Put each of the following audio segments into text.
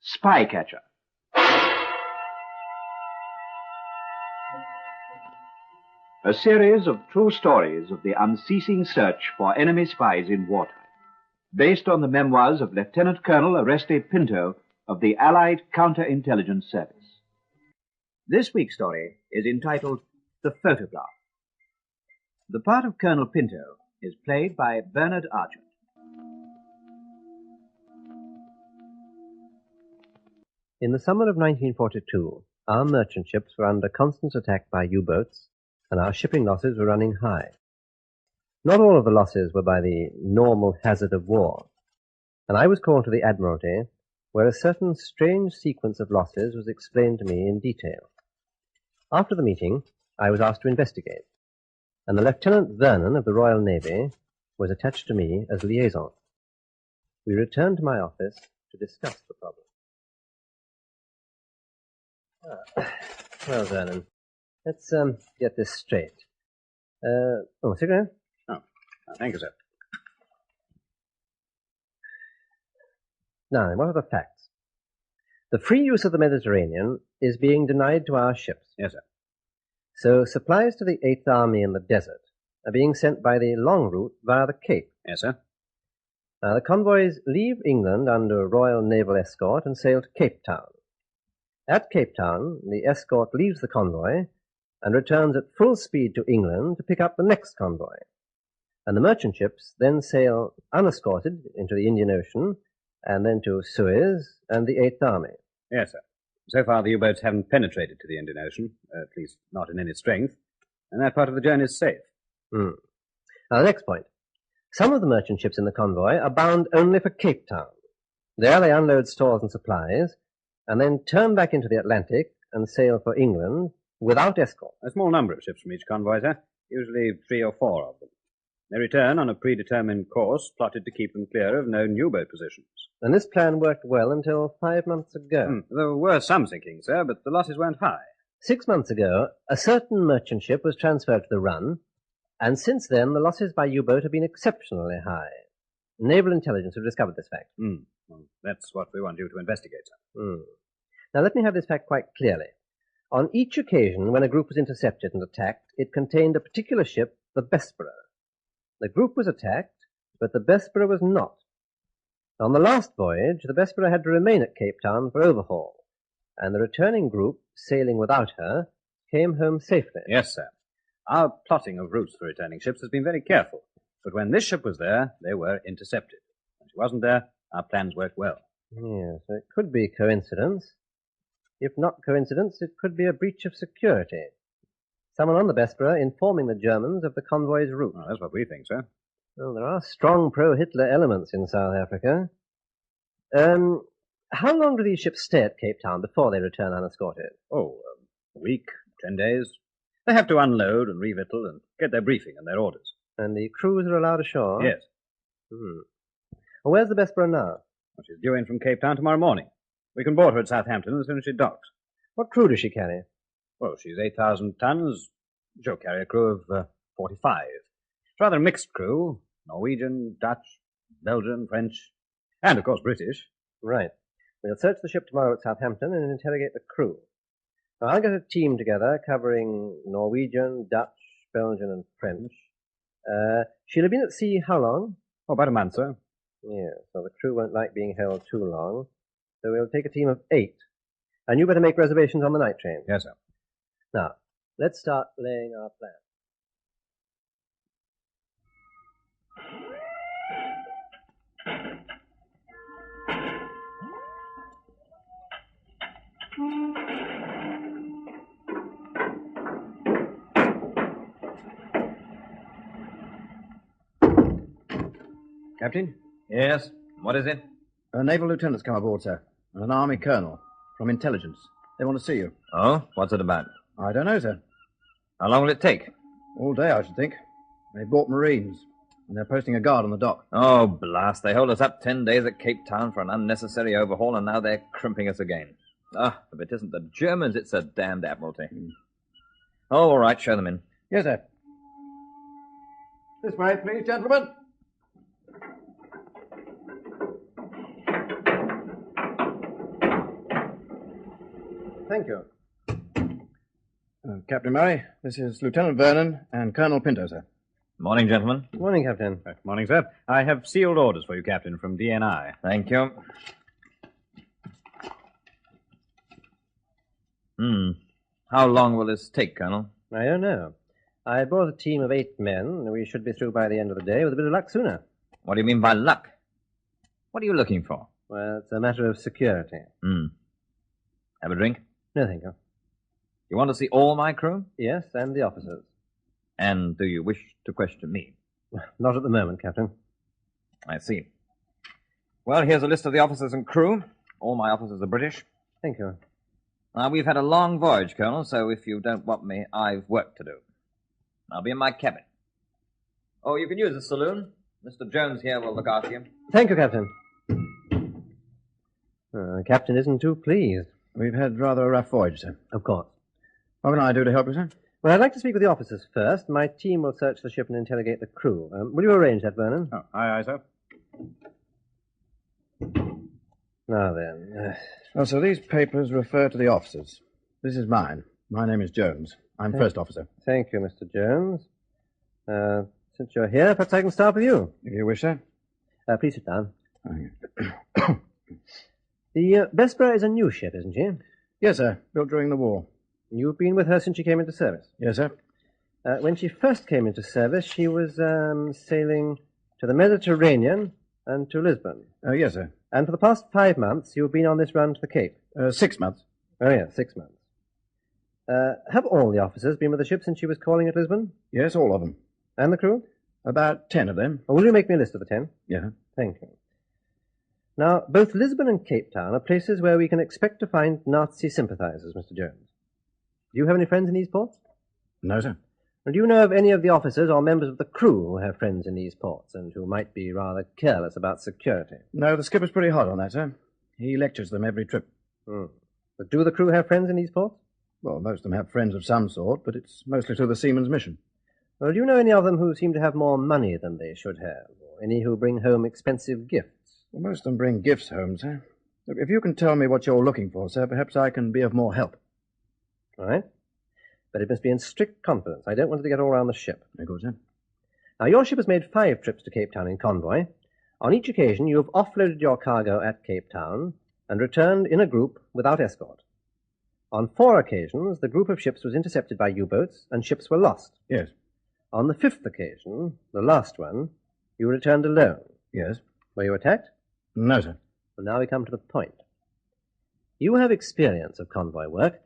Spy Catcher. A series of true stories of the unceasing search for enemy spies in wartime, based on the memoirs of Lieutenant-Colonel Oreste Pinto of the Allied Counterintelligence Service. This week's story is entitled The Photograph. The part of Colonel Pinto is played by Bernard Argent. In the summer of 1942, our merchant ships were under constant attack by U-boats, and our shipping losses were running high. Not all of the losses were by the normal hazard of war, and I was called to the Admiralty, where a certain strange sequence of losses was explained to me in detail. After the meeting, I was asked to investigate, and the Lieutenant Vernon of the Royal Navy was attached to me as liaison. We returned to my office to discuss the problem. Well, Vernon, let's get this straight. Cigarette? Oh, thank you, sir. Now, what are the facts? The free use of the Mediterranean is being denied to our ships. Yes, sir. So supplies to the Eighth Army in the desert are being sent by the long route via the Cape. Yes, sir. Now, the convoys leave England under Royal Naval escort and sail to Cape Town. At Cape Town, the escort leaves the convoy and returns at full speed to England to pick up the next convoy. And the merchant ships then sail unescorted into the Indian Ocean and then to Suez and the Eighth Army. Yes, sir. So far, the U-boats haven't penetrated to the Indian Ocean, at least not in any strength, and that part of the journey is safe. Now, the next point. Some of the merchant ships in the convoy are bound only for Cape Town. There they unload stores and supplies, and then turn back into the Atlantic and sail for England without escort. A small number of ships from each convoy, sir, usually 3 or 4 of them. They return on a predetermined course plotted to keep them clear of known U-boat positions. And this plan worked well until 5 months ago. There were some sinkings, sir, but the losses weren't high. 6 months ago, a certain merchant ship was transferred to the run, and since then the losses by U-boat have been exceptionally high. Naval intelligence have discovered this fact. Well, that's what we want you to investigate, sir. Now let me have this fact quite clearly. On each occasion when a group was intercepted and attacked, it contained a particular ship, the Bessborough. The group was attacked, but the Bessborough was not. On the last voyage, the Bessborough had to remain at Cape Town for overhaul, and the returning group, sailing without her, came home safely. Yes, sir. Our plotting of routes for returning ships has been very careful, but when this ship was there, they were intercepted. When she wasn't there, our plans worked well. Yes, so it could be coincidence. If not coincidence, it could be a breach of security. Someone on the Bessborough informing the Germans of the convoy's route. Well, that's what we think, sir. Well, there are strong pro-Hitler elements in South Africa. How long do these ships stay at Cape Town before they return unescorted? A week, 10 days. They have to unload and revictual and get their briefing and their orders. And the crews are allowed ashore? Yes. Well, where's the Bessborough now? Well, she's due in from Cape Town tomorrow morning. We can board her at Southampton as soon as she docks. What crew does she carry? Well, she's 8,000 tons. She'll carry a crew of 45. It's rather a mixed crew. Norwegian, Dutch, Belgian, French, and, of course, British. Right. We'll search the ship tomorrow at Southampton and interrogate the crew. Now, I'll get a team together covering Norwegian, Dutch, Belgian, and French. She'll have been at sea how long? Oh, about a month, sir. Yeah, so the crew won't like being held too long. So we'll take a team of 8. And you better make reservations on the night train. Yes, sir. Now, let's start laying our plan. Captain? Yes? What is it? A naval lieutenant's come aboard, sir, and an army colonel from intelligence. They want to see you. Oh? What's it about? I don't know, sir. How long will it take? All day, I should think. They bought Marines, and they're posting a guard on the dock. Oh, blast. They hold us up 10 days at Cape Town for an unnecessary overhaul, and now they're crimping us again. Ah, if it isn't the Germans, it's a damned Admiralty. Oh, all right, show them in. Yes, sir. This way, please, gentlemen. Thank you. Captain Murray, this is Lieutenant Vernon and Colonel Pinto, sir. Morning, gentlemen. Morning, Captain. Morning, sir. I have sealed orders for you, Captain, from DNI. Thank you. How long will this take, Colonel? I don't know. I brought a team of 8 men. We should be through by the end of the day with a bit of luck sooner. What do you mean by luck? What are you looking for? Well, it's a matter of security. Have a drink? No, thank you. You want to see all my crew? Yes, and the officers. And do you wish to question me? Not at the moment, Captain. I see. Well, here's a list of the officers and crew. All my officers are British. Thank you. Now, we've had a long voyage, Colonel, so if you don't want me, I've work to do. I'll be in my cabin. Oh, you can use the saloon. Mr. Jones here will look after you. Thank you, Captain. Captain isn't too pleased. We've had rather a rough voyage, sir. Of course. What can I do to help you, sir? Well, I'd like to speak with the officers first. My team will search the ship and interrogate the crew. Will you arrange that, Vernon? Oh, aye, sir. Now then. Well, so these papers refer to the officers. This is mine. My name is Jones. I'm first officer. Thank you, Mr. Jones. Since you're here, perhaps I can start with you. If you wish, sir. Please sit down. The Bessborough is a new ship, isn't she? Yes, sir. Built during the war. You've been with her since she came into service? Yes, sir. When she first came into service, she was sailing to the Mediterranean and to Lisbon. Yes, sir. And for the past 5 months, you've been on this run to the Cape? 6 months. Oh, yes, 6 months. Have all the officers been with the ship since she was calling at Lisbon? Yes, all of them. And the crew? About 10 of them. Will you make me a list of the 10? Yeah. Thank you. Now, both Lisbon and Cape Town are places where we can expect to find Nazi sympathizers, Mr. Jones. Do you have any friends in these ports? No, sir. And do you know of any of the officers or members of the crew who have friends in these ports and who might be rather careless about security? No, the skipper's pretty hot on that, sir. He lectures them every trip. But do the crew have friends in these ports? Well, most of them have friends of some sort, but it's mostly through the seaman's mission. Well, do you know any of them who seem to have more money than they should have, or any who bring home expensive gifts? Well, most of them bring gifts home, sir. Look, if you can tell me what you're looking for, sir, perhaps I can be of more help. All right. But it must be in strict confidence. I don't want it to get all around the ship. Very good, sir. Now, your ship has made 5 trips to Cape Town in convoy. On each occasion, you have offloaded your cargo at Cape Town and returned in a group without escort. On 4 occasions, the group of ships was intercepted by U-boats and ships were lost. Yes. On the 5th occasion, the last one, you returned alone. Yes. Were you attacked? No, sir. Well, now we come to the point. You have experience of convoy work.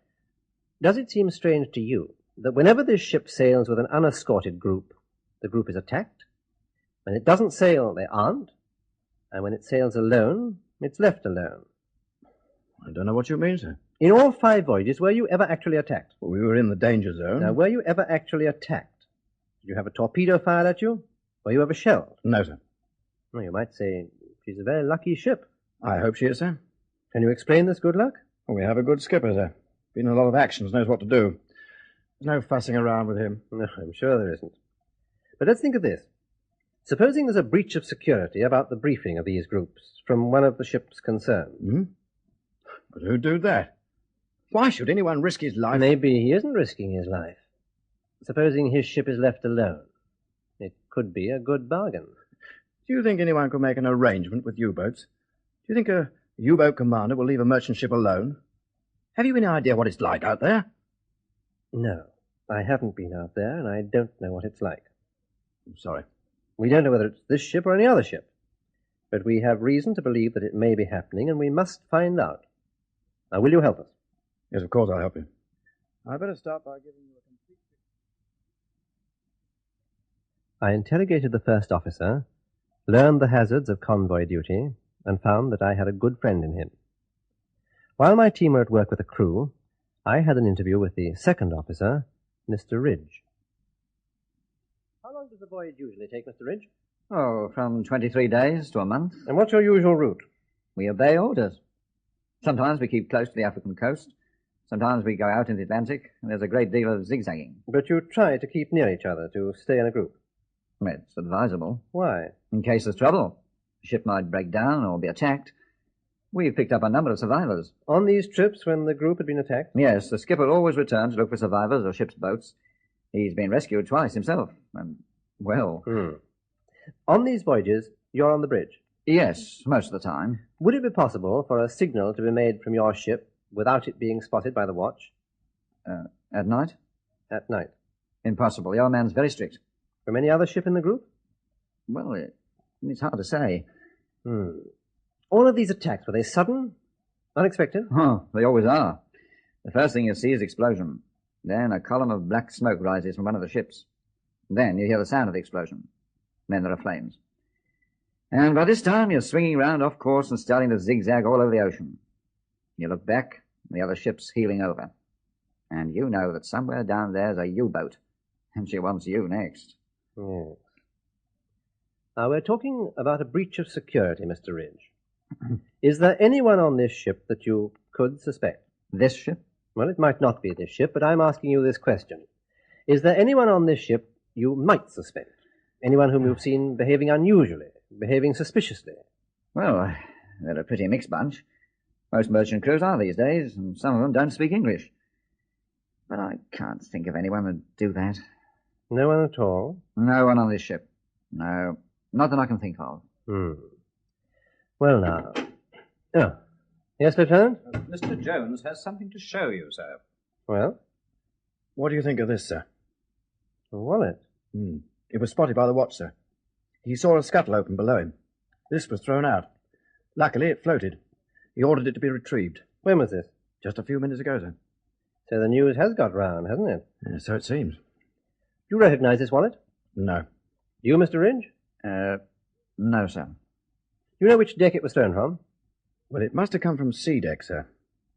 Does it seem strange to you that whenever this ship sails with an unescorted group, the group is attacked? When it doesn't sail, they aren't. And when it sails alone, it's left alone. I don't know what you mean, sir. In all 5 voyages, were you ever actually attacked? Well, we were in the danger zone. Now, were you ever actually attacked? Did you have a torpedo fired at you? Were you ever shelled? No, sir. Well, you might say she's a very lucky ship. I hope she is, sir. Can you explain this good luck? Well, we have a good skipper, sir. Been in a lot of actions, knows what to do. There's no fussing around with him. No, I'm sure there isn't. But let's think of this. Supposing there's a breach of security about the briefing of these groups from one of the ships concerned. But who'd do that? Why should anyone risk his life? Maybe he isn't risking his life. Supposing his ship is left alone. It could be a good bargain. Do you think anyone could make an arrangement with U-boats? Do you think a U-boat commander will leave a merchant ship alone? Have you any idea what it's like out there? No, I haven't been out there, and I don't know what it's like. I'm sorry. We don't know whether it's this ship or any other ship. But we have reason to believe that it may be happening, and we must find out. Now, will you help us? Yes, of course I'll help you. I better start by giving you a complete... I interrogated the first officer, learned the hazards of convoy duty, and found that I had a good friend in him. While my team were at work with the crew, I had an interview with the second officer, Mr. Ridge. How long does the voyage usually take, Mr. Ridge? Oh, from 23 days to a month. And what's your usual route? We obey orders. Sometimes we keep close to the African coast. Sometimes we go out in the Atlantic, and there's a great deal of zigzagging. But you try to keep near each other, to stay in a group. It's advisable. Why? In case there's trouble. The ship might break down or be attacked. We've picked up a number of survivors. On these trips when the group had been attacked? Yes, the skipper always returned to look for survivors or ship's boats. He's been rescued twice himself. And, well... On these voyages, you're on the bridge? Yes, most of the time. Would it be possible for a signal to be made from your ship without it being spotted by the watch? At night? At night. Impossible. The old man's very strict. From any other ship in the group? Well, it's hard to say. All of these attacks, were they sudden? Unexpected? Oh, they always are. The first thing you see is explosion. Then a column of black smoke rises from one of the ships. Then you hear the sound of the explosion. Then there are flames. And by this time you're swinging round off course and starting to zigzag all over the ocean. You look back, and the other ship's heeling over. And you know that somewhere down there's a U-boat. And she wants you next. Yes. Now, we're talking about a breach of security, Mr. Ridge. Is there anyone on this ship that you could suspect? This ship? Well, it might not be this ship, but I'm asking you this question. Is there anyone on this ship you might suspect? Anyone whom you've seen behaving unusually, behaving suspiciously? Well, they're a pretty mixed bunch. Most merchant crews are these days, and some of them don't speak English. But I can't think of anyone who'd do that. No one at all? No one on this ship. No, not that I can think of. Well, now. Oh. Yes, Lieutenant? Mr. Jones has something to show you, sir. Well? What do you think of this, sir? A wallet. It was spotted by the watch, sir. He saw a scuttle open below him. This was thrown out. Luckily, it floated. He ordered it to be retrieved. When was this? Just a few minutes ago, sir. So the news has got round, hasn't it? So it seems. Do you recognize this wallet? No. You, Mr. Ridge? No, sir. You know which deck it was thrown from? Well, it must have come from C deck, sir.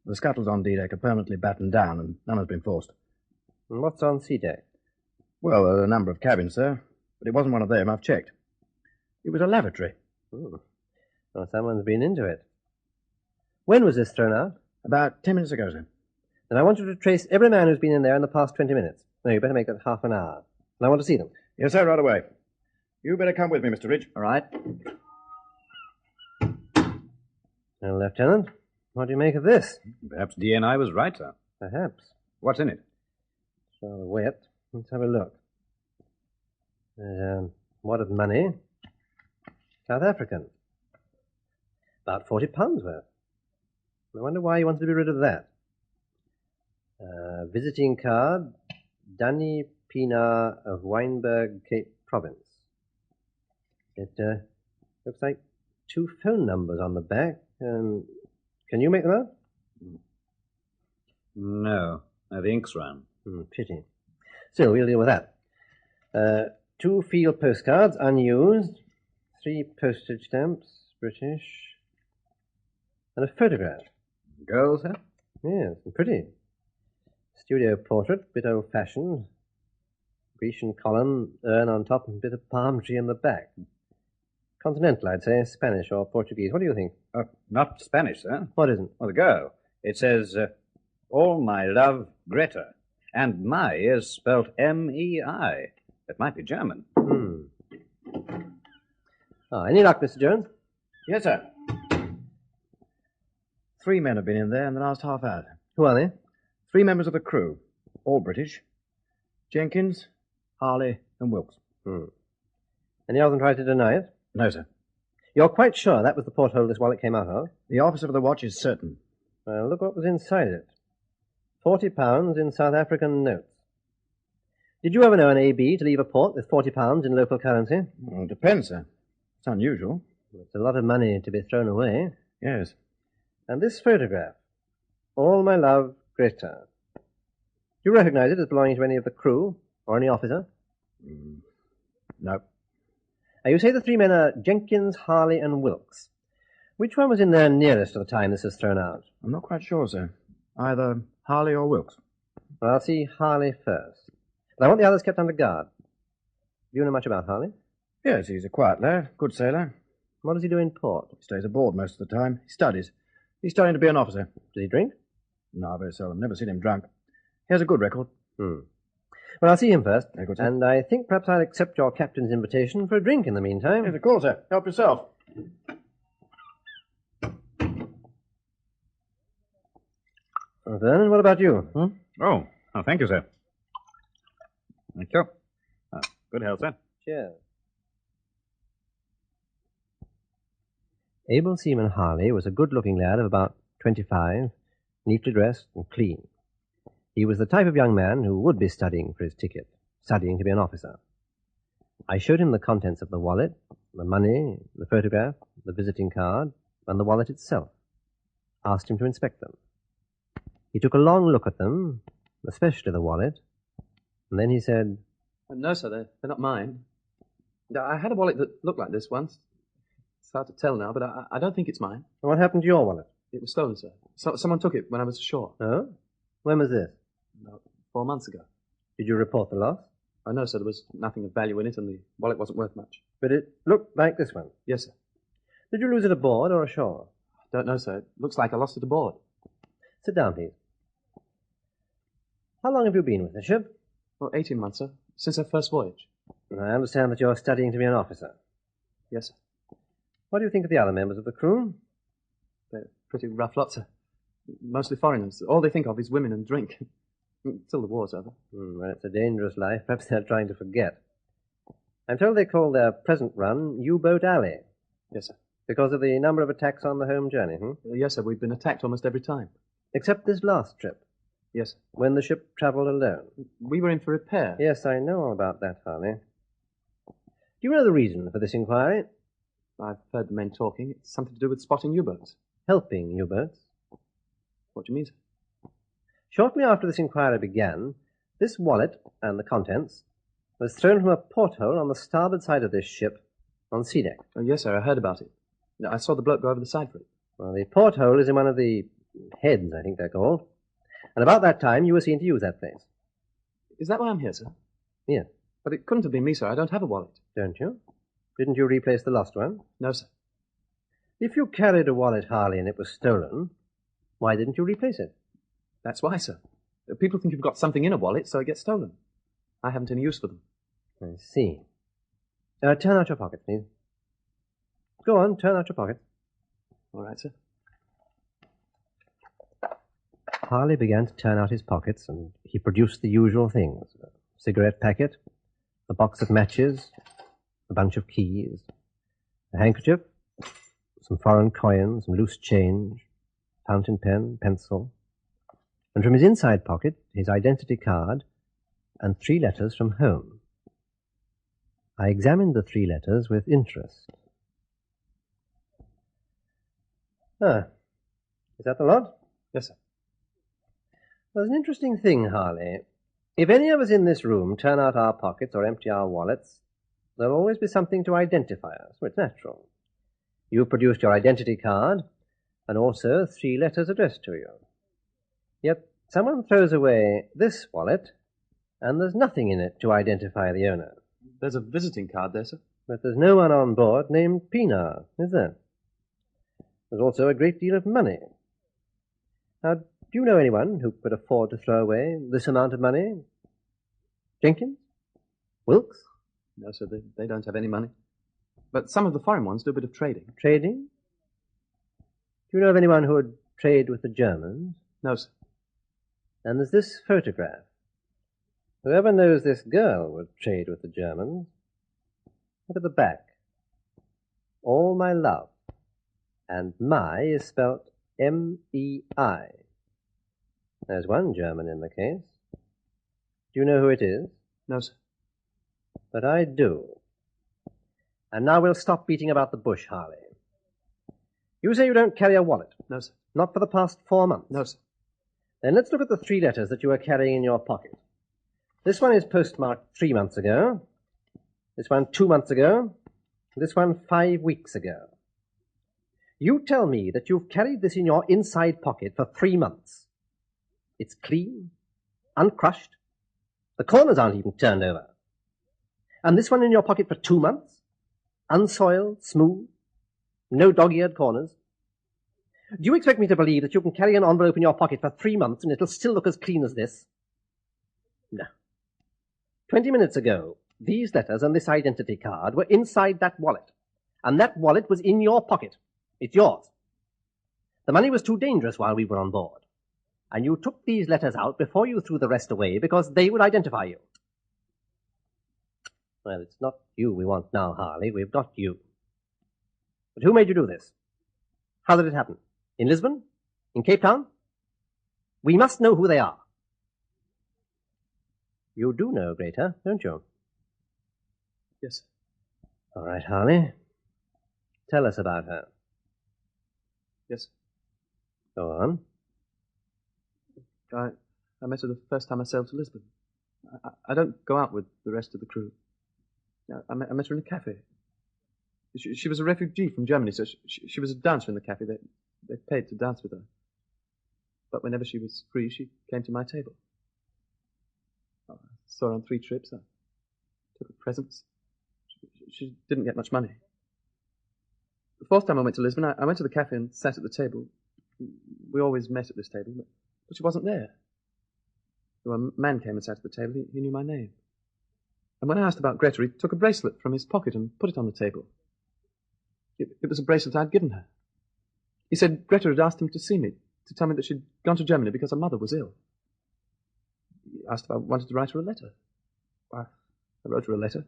The scuttles on D deck are permanently battened down, and none has been forced. And what's on C deck? Well, there are a number of cabins, sir, but it wasn't one of them. I've checked. It was a lavatory. Well, someone's been into it. When was this thrown out? About 10 minutes ago, sir. Then I want you to trace every man who's been in there in the past 20 minutes. No, you better make that half an hour. And I want to see them. Yes, sir, right away. You better come with me, Mr. Ridge. All right. Well, Lieutenant, what do you make of this? Perhaps DNI was right, sir. Perhaps. What's in it? It's rather wet. Let's have a look. There's a wad of money. South African. About £40 worth. I wonder why you wanted to be rid of that. Visiting card, Danny Pina of Wynberg, Cape Province. It looks like 2 phone numbers on the back. Can you make them out? No. The ink's run. Pity. Still, we'll deal with that. 2 field postcards, unused. 3 postage stamps, British. And a photograph. Girl, sir? Yes, pretty. Studio portrait, bit old-fashioned. Grecian column, urn on top, and bit of palm tree in the back. Continental, I'd say. Spanish or Portuguese. What do you think? Not Spanish, sir. What isn't? Well, the girl. It says, all my love, Greta. And my is spelt M-E-I. It might be German. Any luck, Mr. Jones? Yes, sir. 3 men have been in there in the last half hour. Who are they? 3 members of the crew, all British. Jenkins, Harley, and Wilkes. Any of them tried to deny it? No, sir. You're quite sure that was the porthole this wallet came out of? The officer of the watch is certain. Well, look what was inside it. £40 in South African notes. Did you ever know an AB to leave a port with £40 in local currency? Well, it depends, sir. It's unusual. It's a lot of money to be thrown away. Yes. And this photograph. All my love, Greta. Do you recognize it as belonging to any of the crew or any officer? No. Now, you say the 3 men are Jenkins, Harley, and Wilkes. Which one was in there nearest to the time this was thrown out? I'm not quite sure, sir. Either Harley or Wilkes. Well, I'll see Harley first. But I want the others kept under guard. Do you know much about Harley? Yes, he's a quiet lad, good sailor. What does he do in port? He stays aboard most of the time. He studies. He's studying to be an officer. Does he drink? No, very seldom. Never seen him drunk. He has a good record. Well, I'll see him first. Very good, sir. And I think perhaps I'll accept your captain's invitation for a drink in the meantime. Yes, of course, sir. Help yourself. Vernon, what about you? Oh, thank you, sir. Thank you. Good health, sir. Cheers. Abel Seaman Harley was a good-looking lad of about 25, neatly dressed and clean. He was the type of young man who would be studying for his ticket, studying to be an officer. I showed him the contents of the wallet, the money, the photograph, the visiting card, and the wallet itself. Asked him to inspect them. He took a long look at them, especially the wallet, and then he said, No, sir, they're not mine. I had a wallet that looked like this once. It's hard to tell now, but I don't think it's mine. What happened to your wallet? It was stolen, sir. Someone took it when I was ashore. Oh? When was this? About 4 months ago. Did you report the loss? Oh, no, sir, there was nothing of value in it, and the wallet wasn't worth much. But it looked like this one. Yes, sir. Did you lose it aboard or ashore? Don't know, sir. It looks like I lost it aboard. Sit down, please. How long have you been with the ship? Well, 18 months, sir. Since our first voyage. I understand that you're studying to be an officer. Yes, sir. What do you think of the other members of the crew? They're pretty rough lot, sir. Mostly foreigners. All they think of is women and drink. Till the war's over. Well, it's a dangerous life. Perhaps they're trying to forget. I'm told they call their present run U-Boat Alley. Yes, sir. Because of the number of attacks on the home journey, Yes, sir. We've been attacked almost every time. Except this last trip, Yes, sir. when the ship travelled alone. We were in for repair. Yes, I know all about that, Harley. Do you know the reason for this inquiry? I've heard the men talking. It's something to do with spotting U-boats. Helping U-boats. What do you mean, sir? Shortly after this inquiry began, this wallet and the contents was thrown from a porthole on the starboard side of this ship on sea deck. Oh, yes, sir. I heard about it. I saw the bloke go over the side for it. Well, the porthole is in one of the heads, I think they're called. And about that time, you were seen to use that place. Is that why I'm here, sir? Yes. But it couldn't have been me, sir. I don't have a wallet. Don't you? Didn't you replace the lost one? No, sir. If you carried a wallet, Harley, and it was stolen, why didn't you replace it? That's why, sir. People think you've got something in a wallet, so it gets stolen. I haven't any use for them. I see. Turn out your pockets, please. Go on, turn out your pockets. All right, sir. Harley began to turn out his pockets, and he produced the usual things. A cigarette packet, a box of matches, a bunch of keys, a handkerchief, some foreign coins, some loose change, fountain pen, pencil, and from his inside pocket, his identity card and 3 letters from home. I examined the 3 letters with interest. Is that the lot? Yes, sir. There's an interesting thing, Harley. If any of us in this room turn out our pockets or empty our wallets, there'll always be something to identify us. Well, it's natural. You've produced your identity card and also 3 letters addressed to you. Yet someone throws away this wallet and there's nothing in it to identify the owner. There's a visiting card there, sir. But there's no one on board named Pienaar, is there? There's also a great deal of money. Now, do you know anyone who could afford to throw away this amount of money? Jenkins? Wilkes? No, sir. They don't have any money. But some of the foreign ones do a bit of trading. Trading? Do you know of anyone who would trade with the Germans? No, sir. And there's this photograph. Whoever knows this girl would trade with the Germans. Look at the back. All my love. And my is spelt M-E-I. There's one German in the case. Do you know who it is? No, sir. But I do. And now we'll stop beating about the bush, Harley. You say you don't carry a wallet? No, sir. Not for the past 4 months? No, sir. Then let's look at the 3 letters that you were carrying in your pocket. This one is postmarked 3 months ago. This one 2 months ago. This one 5 weeks ago. You tell me that you've carried this in your inside pocket for 3 months. It's clean, uncrushed. The corners aren't even turned over. And this one in your pocket for 2 months? Unsoiled, smooth, no dog-eared corners. Do you expect me to believe that you can carry an envelope in your pocket for 3 months and it'll still look as clean as this? No. 20 minutes ago, these letters and this identity card were inside that wallet. And that wallet was in your pocket. It's yours. The money was too dangerous while we were on board. And you took these letters out before you threw the rest away because they would identify you. Well, it's not you we want now, Harley. We've got you. But who made you do this? How did it happen? In Lisbon? In Cape Town? We must know who they are. You do know Greta, don't you? Yes. All right, Harley. Tell us about her. Yes. Go on. I met her the first time I sailed to Lisbon. I don't go out with the rest of the crew. I met her in a cafe. She was a refugee from Germany, so she was a dancer in the cafe. They paid to dance with her. But whenever she was free, she came to my table. I saw her on 3 trips. I took her presents. She didn't get much money. The 4th time I went to Lisbon, I went to the cafe and sat at the table. We always met at this table, but she wasn't there. So a man came and sat at the table. He knew my name. And when I asked about Greta, he took a bracelet from his pocket and put it on the table. It was a bracelet I'd given her. He said Greta had asked him to see me, to tell me that she'd gone to Germany because her mother was ill. He asked if I wanted to write her a letter. I wrote her a letter.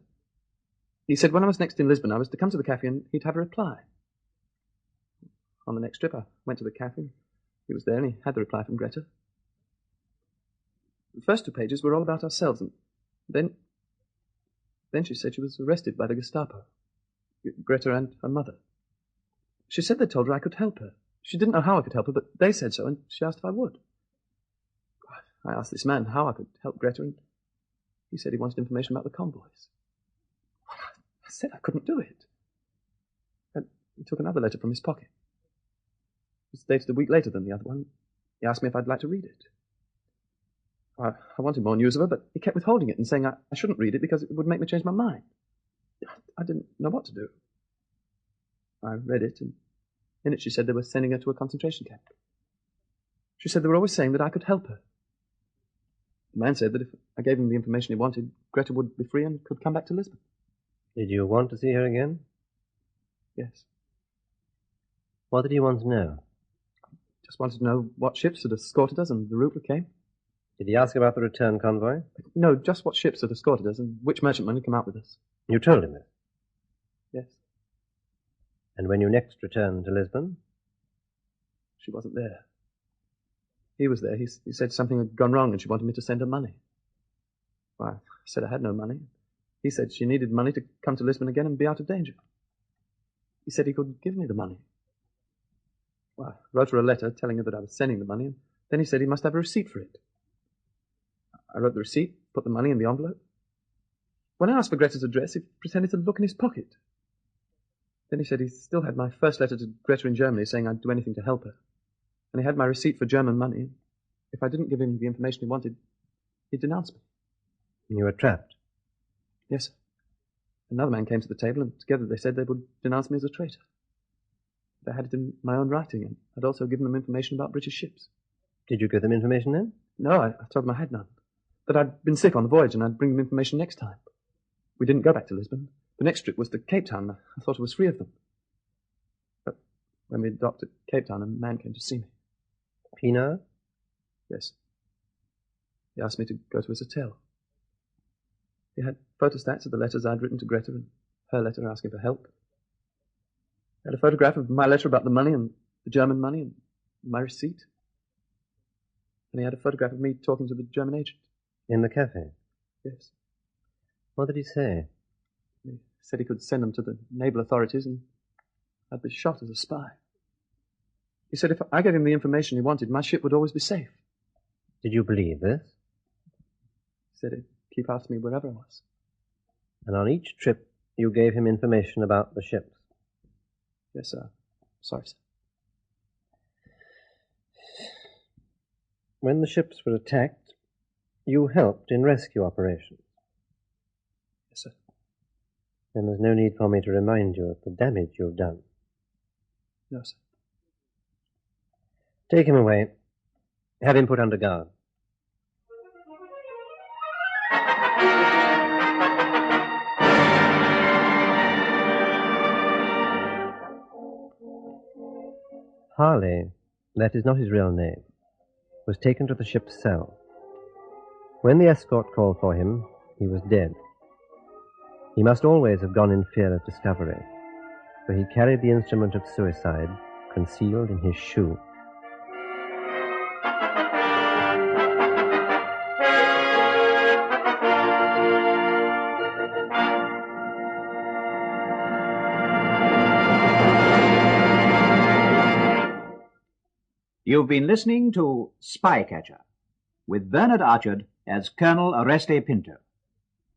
He said when I was next in Lisbon, I was to come to the cafe and he'd have a reply. On the next trip, I went to the cafe. He was there and he had the reply from Greta. The first 2 pages were all about ourselves, and then she said she was arrested by the Gestapo. Greta and her mother. She said they told her I could help her. She didn't know how I could help her, but they said so, and she asked if I would. I asked this man how I could help Greta, and he said he wanted information about the convoys. I said I couldn't do it. And he took another letter from his pocket. It was dated a week later than the other one. He asked me if I'd like to read it. I wanted more news of her, but he kept withholding it and saying I shouldn't read it because it would make me change my mind. I didn't know what to do. I read it, and in it she said they were sending her to a concentration camp. She said they were always saying that I could help her. The man said that if I gave him the information he wanted, Greta would be free and could come back to Lisbon. Did you want to see her again? Yes. What did you want to know? Just wanted to know what ships had escorted us and the route we came. Did he ask about the return convoy? No, just what ships had escorted us and which merchantmen had come out with us. You told him this? Yes. And when you next returned to Lisbon? She wasn't there. He was there. He said something had gone wrong and she wanted me to send her money. Well, I said I had no money. He said she needed money to come to Lisbon again and be out of danger. He said he could give me the money. Well, I wrote her a letter telling her that I was sending the money, and then he said he must have a receipt for it. I wrote the receipt, put the money in the envelope. When I asked for Greta's address, he pretended to look in his pocket. Then he said he still had my first letter to Greta in Germany saying I'd do anything to help her. And he had my receipt for German money. If I didn't give him the information he wanted, he'd denounce me. You were trapped? Yes. Another man came to the table, and together they said they would denounce me as a traitor. They had it in my own writing, and I'd also given them information about British ships. Did you give them information then? No, I told them I had none. That I'd been sick on the voyage, and I'd bring them information next time. We didn't go back to Lisbon. The next trip was to Cape Town. I thought it was 3 of them. But when we docked at Cape Town, a man came to see me. Pino? Yes. He asked me to go to his hotel. He had photostats of the letters I'd written to Greta and her letter asking for help. He had a photograph of my letter about the money and the German money and my receipt. And he had a photograph of me talking to the German agent. In the cafe? Yes. What did he say? He said he could send them to the naval authorities and I'd be shot as a spy. He said if I gave him the information he wanted, my ship would always be safe. Did you believe this? He said he'd keep after me wherever I was. And on each trip you gave him information about the ships? Yes, sir. Sorry, sir. When the ships were attacked, you helped in rescue operations? Yes, sir. Then there's no need for me to remind you of the damage you've done. No, sir. Take him away. Have him put under guard. Harley, that is not his real name. was taken to the ship's cell. When the escort called for him, he was dead. He must always have gone in fear of discovery, for he carried the instrument of suicide concealed in his shoe. You've been listening to Spycatcher, with Bernard Archard as Colonel Oreste Pinto.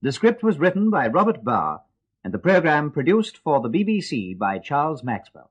The script was written by Robert Barr, and the program produced for the BBC by Charles Maxwell.